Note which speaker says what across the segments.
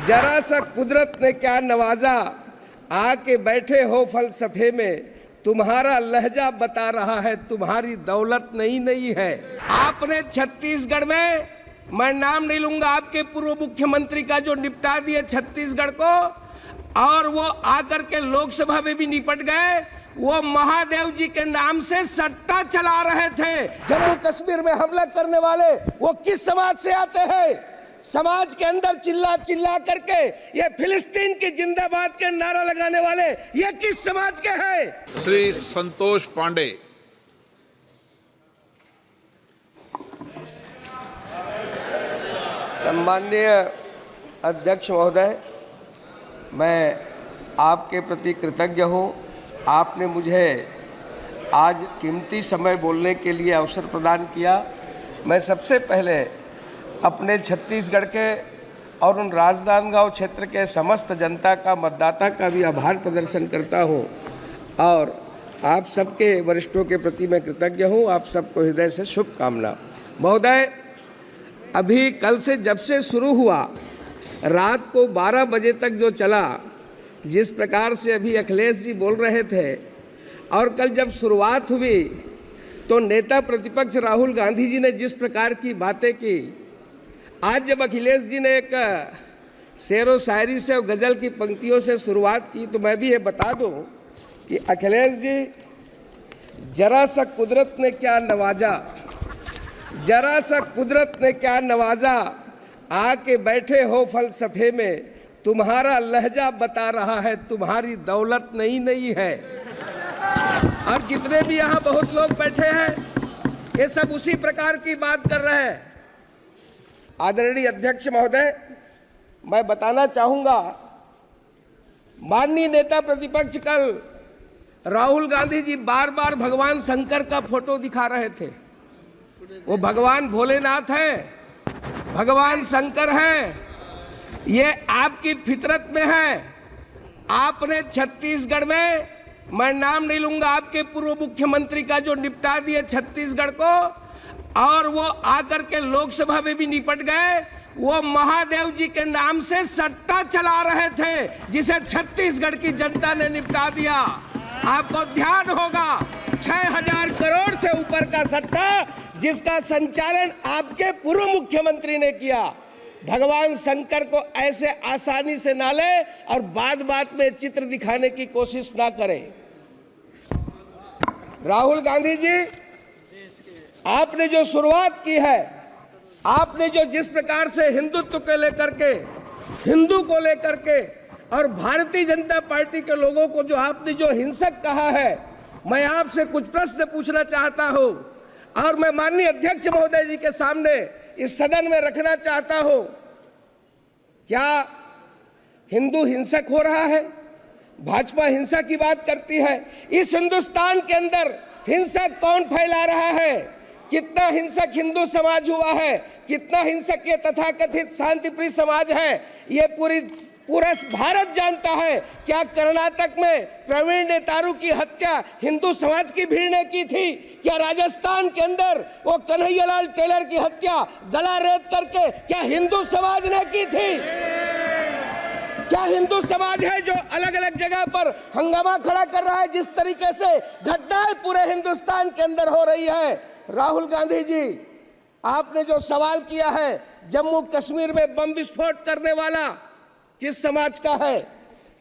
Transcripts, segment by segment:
Speaker 1: जरा सा कुदरत ने क्या नवाजा, आके बैठे हो फलसफे में, तुम्हारा लहजा बता रहा है तुम्हारी दौलत नहीं है। आपने छत्तीसगढ़ में, मैं नाम नहीं लूंगा, आपके पूर्व मुख्यमंत्री का जो निपटा दिए छत्तीसगढ़ को, और वो आकर के लोकसभा में भी निपट गए। वो महादेव जी के नाम से सट्टा चला रहे थे। जम्मू कश्मीर में हमला करने वाले वो किस समाज से आते हैं? समाज के अंदर चिल्ला चिल्ला करके ये फिलिस्तीन की जिंदाबाद के नारा लगाने वाले ये किस समाज के हैं?
Speaker 2: श्री संतोष पांडे।
Speaker 1: सम्माननीय अध्यक्ष महोदय, मैं आपके प्रति कृतज्ञ हूँ। आपने मुझे आज कीमती समय बोलने के लिए अवसर प्रदान किया। मैं सबसे पहले अपने छत्तीसगढ़ के और उन राजनांदगांव क्षेत्र के समस्त जनता का, मतदाता का भी आभार प्रदर्शन करता हूँ और आप सबके वरिष्ठों के प्रति मैं कृतज्ञ हूँ। आप सबको हृदय से शुभकामना। महोदय, अभी कल से जब से शुरू हुआ, रात को 12 बजे तक जो चला, जिस प्रकार से अभी अखिलेश जी बोल रहे थे, और कल जब शुरुआत हुई तो नेता प्रतिपक्ष राहुल गांधी जी ने जिस प्रकार की बातें की, आज जब अखिलेश जी ने एक शेर व शायरी से और गज़ल की पंक्तियों से शुरुआत की, तो मैं भी ये बता दूं कि अखिलेश जी, जरा सा कुदरत ने क्या नवाजा, जरा सा कुदरत ने क्या नवाजा, आके बैठे हो फलसफे में, तुम्हारा लहजा बता रहा है तुम्हारी दौलत नहीं है। और जितने भी यहाँ बहुत लोग बैठे हैं, ये सब उसी प्रकार की बात कर रहे हैं। आदरणीय अध्यक्ष महोदय, मैं बताना चाहूँगा, माननीय नेता प्रतिपक्ष कल राहुल गांधी जी बार बार भगवान शंकर का फोटो दिखा रहे थे। वो भगवान भोलेनाथ है, भगवान शंकर है, ये आपकी फितरत में है। आपने छत्तीसगढ़ में, मैं नाम नहीं लूंगा, आपके पूर्व मुख्यमंत्री का जो निपटा दिए छत्तीसगढ़ को, और वो आकर के लोकसभा में भी निपट गए। वो महादेव जी के नाम से सट्टा चला रहे थे, जिसे छत्तीसगढ़ की जनता ने निपटा दिया। आपको ध्यान होगा, 6000 करोड़ से ऊपर का सट्टा, जिसका संचालन आपके पूर्व मुख्यमंत्री ने किया। भगवान शंकर को ऐसे आसानी से ना ले और बात बात में चित्र दिखाने की कोशिश ना करें। राहुल गांधी जी, आपने जो शुरुआत की है, आपने जो जिस प्रकार से हिंदुत्व को लेकर के, हिंदू को लेकर के और भारतीय जनता पार्टी के लोगों को जो आपने जो हिंसक कहा है, मैं आपसे कुछ प्रश्न पूछना चाहता हूं और मैं माननीय अध्यक्ष महोदय जी के सामने इस सदन में रखना चाहता हूं। क्या हिंदू हिंसक हो रहा है? भाजपा हिंसा की बात करती है। इस हिंदुस्तान के अंदर हिंसा कौन फैला रहा है? कितना हिंसक हिंदू समाज हुआ है, कितना हिंसक ये तथाकथित शांतिप्रिय समाज है, ये पूरा भारत जानता है। क्या कर्नाटक में प्रवीण नेतारू की हत्या हिंदू समाज की भीड़ ने की थी? क्या राजस्थान के अंदर वो कन्हैयालाल टेलर की हत्या गला रेत करके क्या हिंदू समाज ने की थी? क्या हिंदू समाज है जो अलग अलग जगह पर हंगामा खड़ा कर रहा है? जिस तरीके से घटनाएं पूरे हिंदुस्तान के अंदर हो रही है। राहुल गांधी जी, आपने जो सवाल किया है, जम्मू कश्मीर में बम विस्फोट करने वाला किस समाज का है?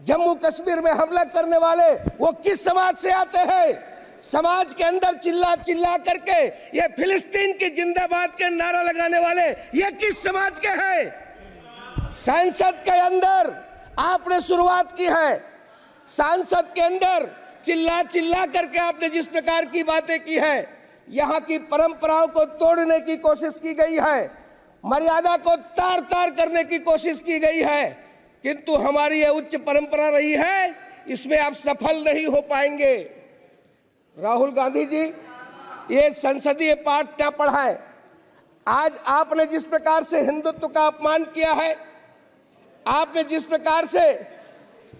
Speaker 1: जम्मू कश्मीर में हमला करने वाले वो किस समाज से आते हैं? समाज के अंदर चिल्ला चिल्ला करके ये फिलिस्तीन की जिंदाबाद के नारा लगाने वाले ये किस समाज के हैं? संसद के अंदर आपने शुरुआत की है, संसद के अंदर चिल्ला चिल्ला करके आपने जिस प्रकार की बातें की है, यहाँ की परंपराओं को तोड़ने की कोशिश की गई है, मर्यादा को तार तार करने की कोशिश की गई है, किंतु हमारी ये उच्च परंपरा रही है, इसमें आप सफल नहीं हो पाएंगे। राहुल गांधी जी, ये संसदीय पाठ क्या पढ़ाए? आज आपने जिस प्रकार से हिंदुत्व का अपमान किया है, आपने जिस प्रकार से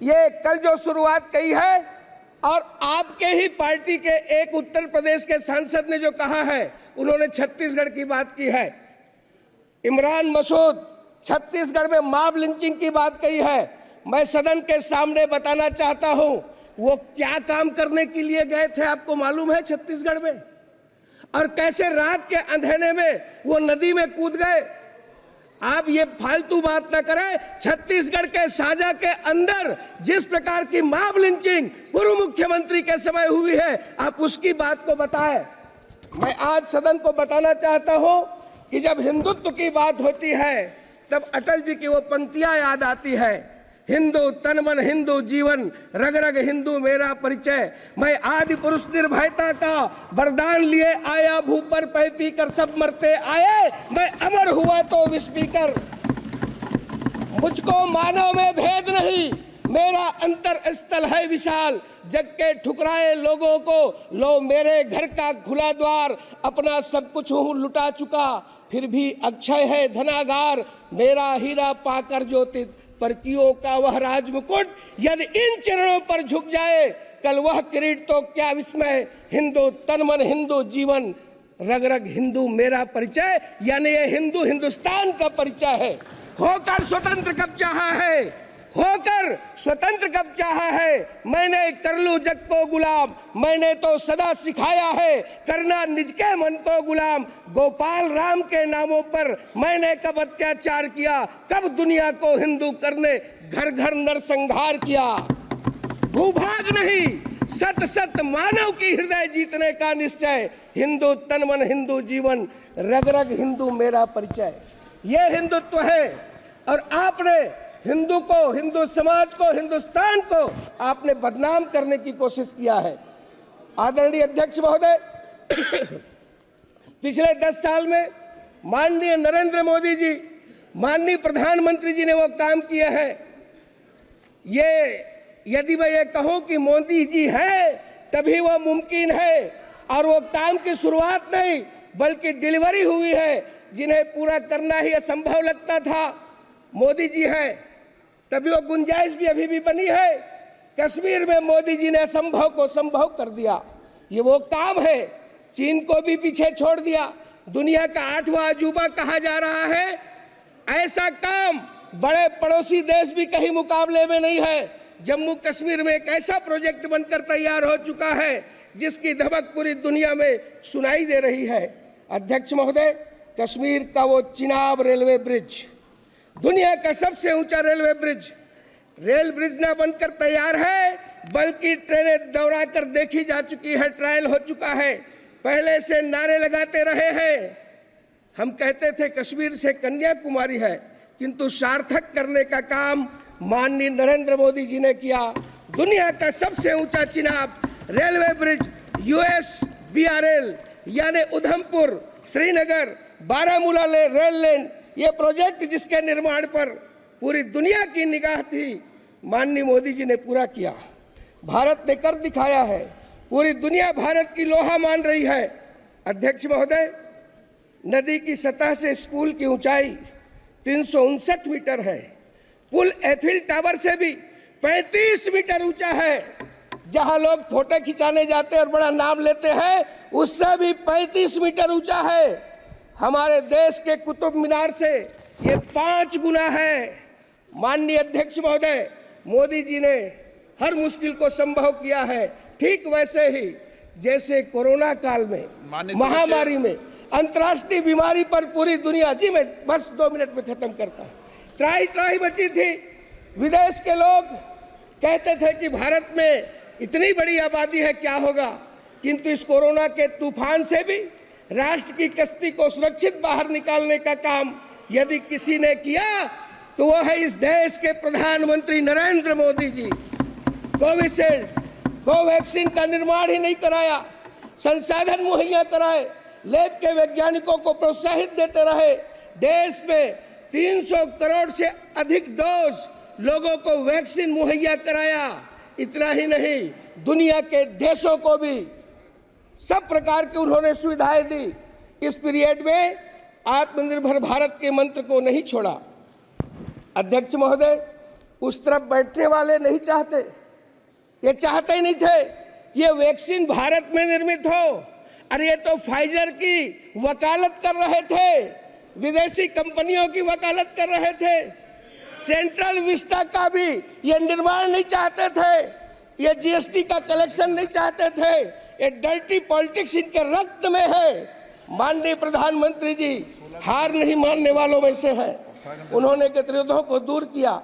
Speaker 1: ये कल जो शुरुआत की है, और आपके ही पार्टी के एक उत्तर प्रदेश के सांसद ने जो कहा है, उन्होंने छत्तीसगढ़ की बात की है। इमरान मसूद छत्तीसगढ़ में मॉब लिंचिंग की बात कही है। मैं सदन के सामने बताना चाहता हूं, वो क्या काम करने के लिए गए थे आपको मालूम है छत्तीसगढ़ में? और कैसे रात के अंधेरे में वो नदी में कूद गए। आप ये फालतू बात ना करें। छत्तीसगढ़ के साजा के अंदर जिस प्रकार की मॉब लिंचिंग पूर्व मुख्यमंत्री के समय हुई है, आप उसकी बात को बताएं। मैं आज सदन को बताना चाहता हूं कि जब हिंदुत्व की बात होती है तब अटल जी की वो पंक्तियां याद आती है, हिंदू तन मन हिंदू जीवन, रग रग हिंदू मेरा परिचय। मैं आदि पुरुष निर्भयता का वरदान लिए आया, भू पर पै पी कर सब मरते आए, मैं अमर हुआ तो विष पीकर। मुझको मानव में भेद नहीं, मेरा अंतर स्थल है विशाल, जग के ठुकराए लोगों को लो मेरे घर का खुला द्वार। अपना सब कुछ हूँ लुटा चुका, फिर भी अक्षय है धनागार, मेरा हीरा पाकर ज्योतित परकियों का वह राज मुकुट। यदि इन चरणों पर झुक जाए कल वह किरीट तो क्या विस्मय। हिंदू तन मन हिंदू जीवन, रग रग हिंदू मेरा परिचय। यानी ये हिंदू हिंदुस्तान का परिचय है। होकर स्वतंत्र कब चाहा है, होकर स्वतंत्र कब चाहा है, मैंने कर लूं जग को गुलाम। मैंने तो सदा सिखाया है करना निज के मन को गुलाम। गोपाल राम के नामों पर मैंने कब अत्याचार किया, कब दुनिया को हिंदू करने घर घर नरसंहार किया। भूभाग नहीं सत सत मानव की हृदय जीतने का निश्चय। हिंदू तन मन हिंदू जीवन, रग रग हिंदू मेरा परिचय। ये हिंदुत्व है। और आपने हिंदू को, हिंदू समाज को, हिंदुस्तान को आपने बदनाम करने की कोशिश किया है। आदरणीय अध्यक्ष महोदय, पिछले 10 साल में माननीय नरेंद्र मोदी जी, माननीय प्रधानमंत्री जी ने वो काम किए हैं। ये यदि मैं ये कहूं कि मोदी जी है तभी वो मुमकिन है, और वो काम की शुरुआत नहीं बल्कि डिलीवरी हुई है, जिन्हें पूरा करना ही असंभव लगता था। मोदी जी है तभी वो गुंजाइश भी अभी भी बनी है। कश्मीर में मोदी जी ने असंभव को संभव कर दिया। ये वो काम है। चीन को भी पीछे छोड़ दिया, दुनिया का 8वां अजूबा कहा जा रहा है। ऐसा काम बड़े पड़ोसी देश भी कहीं मुकाबले में नहीं है। जम्मू कश्मीर में एक ऐसा प्रोजेक्ट बनकर तैयार हो चुका है जिसकी धमक पूरी दुनिया में सुनाई दे रही है। अध्यक्ष महोदय, कश्मीर का वो चिनाब रेलवे ब्रिज, दुनिया का सबसे ऊंचा रेल ब्रिज न बनकर तैयार है बल्कि ट्रेनें दौड़ा कर देखी जा चुकी है, ट्रायल हो चुका है। पहले से नारे लगाते रहे हैं। हम कहते थे कश्मीर से कन्याकुमारी है, किंतु सार्थक करने का काम माननीय नरेंद्र मोदी जी ने किया। दुनिया का सबसे ऊंचा चिनाब रेलवे ब्रिज, USBRL यानी उधमपुर श्रीनगर बारामूला रेल लाइन, ये प्रोजेक्ट जिसके निर्माण पर पूरी दुनिया की निगाह थी, माननीय मोदी जी ने पूरा किया। भारत ने कर दिखाया है। पूरी दुनिया भारत की लोहा मान रही है। अध्यक्ष महोदय, नदी की सतह से इस पुल की ऊंचाई 359 मीटर है। पुल एफिल टावर से भी 35 मीटर ऊंचा है। जहां लोग फोटो खिंचाने जाते हैं और बड़ा नाम लेते हैं, उससे भी 35 मीटर ऊंचा है। हमारे देश के कुतुब मीनार से ये 5 गुना है। माननीय अध्यक्ष महोदय, मोदी जी ने हर मुश्किल को संभव किया है। ठीक वैसे ही जैसे कोरोना काल में, महामारी में, अंतर्राष्ट्रीय बीमारी पर पूरी दुनिया, जी मैं बस 2 मिनट में खत्म करता हूँ, त्राही बची थी। विदेश के लोग कहते थे कि भारत में इतनी बड़ी आबादी है, क्या होगा। किंतु इस कोरोना के तूफान से भी राष्ट्र की कश्ती को सुरक्षित बाहर निकालने का काम यदि किसी ने किया तो वह है इस देश के प्रधानमंत्री नरेंद्र मोदी जी। कोविशील्ड, कोवैक्सीन का निर्माण ही नहीं कराया, संसाधन मुहैया कराए, लैब के वैज्ञानिकों को प्रोत्साहित देते रहे। देश में 300 करोड़ से अधिक डोज लोगों को वैक्सीन मुहैया कराया। इतना ही नहीं, दुनिया के देशों को भी सब प्रकार की उन्होंने सुविधाएं दी। इस पीरियड में आत्मनिर्भर भारत के मंत्र को नहीं छोड़ा। अध्यक्ष महोदय, उस तरफ बैठने वाले नहीं चाहते, ये चाहते ही नहीं थे कि ये वैक्सीन भारत में निर्मित हो। अरे ये तो फाइजर की वकालत कर रहे थे। विदेशी कंपनियों की वकालत कर रहे थे। सेंट्रल विस्टा का भी ये निर्माण नहीं चाहते थे, ये जीएसटी का कलेक्शन नहीं चाहते थे। ये डर्टी पॉलिटिक्स इनके रक्त में है। माननीय प्रधानमंत्री जी हार नहीं मानने वालों में से हैं। उन्होंने गतिरोधों को दूर किया,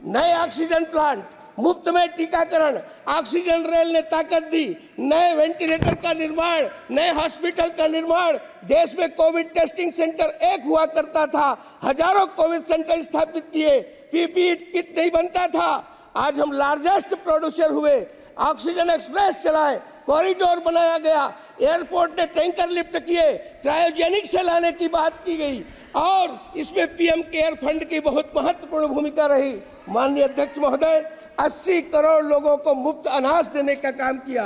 Speaker 1: नए ऑक्सीजन प्लांट, मुफ्त में टीकाकरण, ऑक्सीजन रेल ने ताकत दी, नए वेंटिलेटर का निर्माण, नए हॉस्पिटल का निर्माण। देश में कोविड टेस्टिंग सेंटर एक हुआ करता था, हजारों कोविड सेंटर स्थापित किए, पीपीई किट नहीं बनता था। आज हम लार्जेस्ट प्रोड्यूसर हुए, ऑक्सीजन एक्सप्रेस चलाए, कॉरिडोर बनाया गया, एयरपोर्ट ने टैंकर लिफ्ट किए, क्रायोजेनिक से लाने की बात की गई और इसमें पीएम केयर फंड की बहुत महत्वपूर्ण भूमिका रही। माननीय अध्यक्ष महोदय, 80 करोड़ लोगों को मुफ्त अनाज देने का काम किया।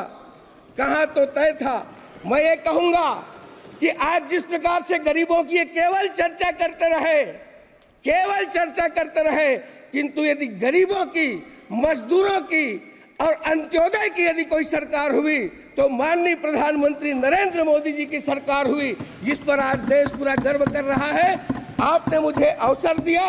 Speaker 1: कहाँ तो तय था। मैं ये कहूँगा कि आज जिस प्रकार से गरीबों की केवल चर्चा करते रहे, किंतु यदि गरीबों की, मजदूरों की और अंत्योदय की यदि कोई सरकार हुई तो माननीय प्रधानमंत्री नरेंद्र मोदी जी की सरकार हुई, जिस पर आज देश पूरा गर्व कर रहा है। आपने मुझे अवसर दिया।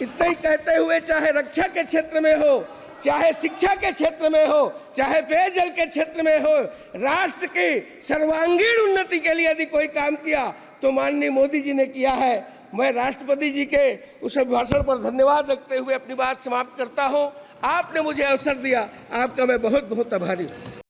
Speaker 1: इतना ही कहते हुए, चाहे रक्षा के क्षेत्र में हो, चाहे शिक्षा के क्षेत्र में हो, चाहे पेयजल के क्षेत्र में हो, राष्ट्र की सर्वांगीण उन्नति के लिए यदि कोई काम किया तो माननीय मोदी जी ने किया है। मैं राष्ट्रपति जी के उस भाषण पर धन्यवाद रखते हुए अपनी बात समाप्त करता हूं। आपने मुझे अवसर दिया, आपका मैं बहुत बहुत आभारी हूं।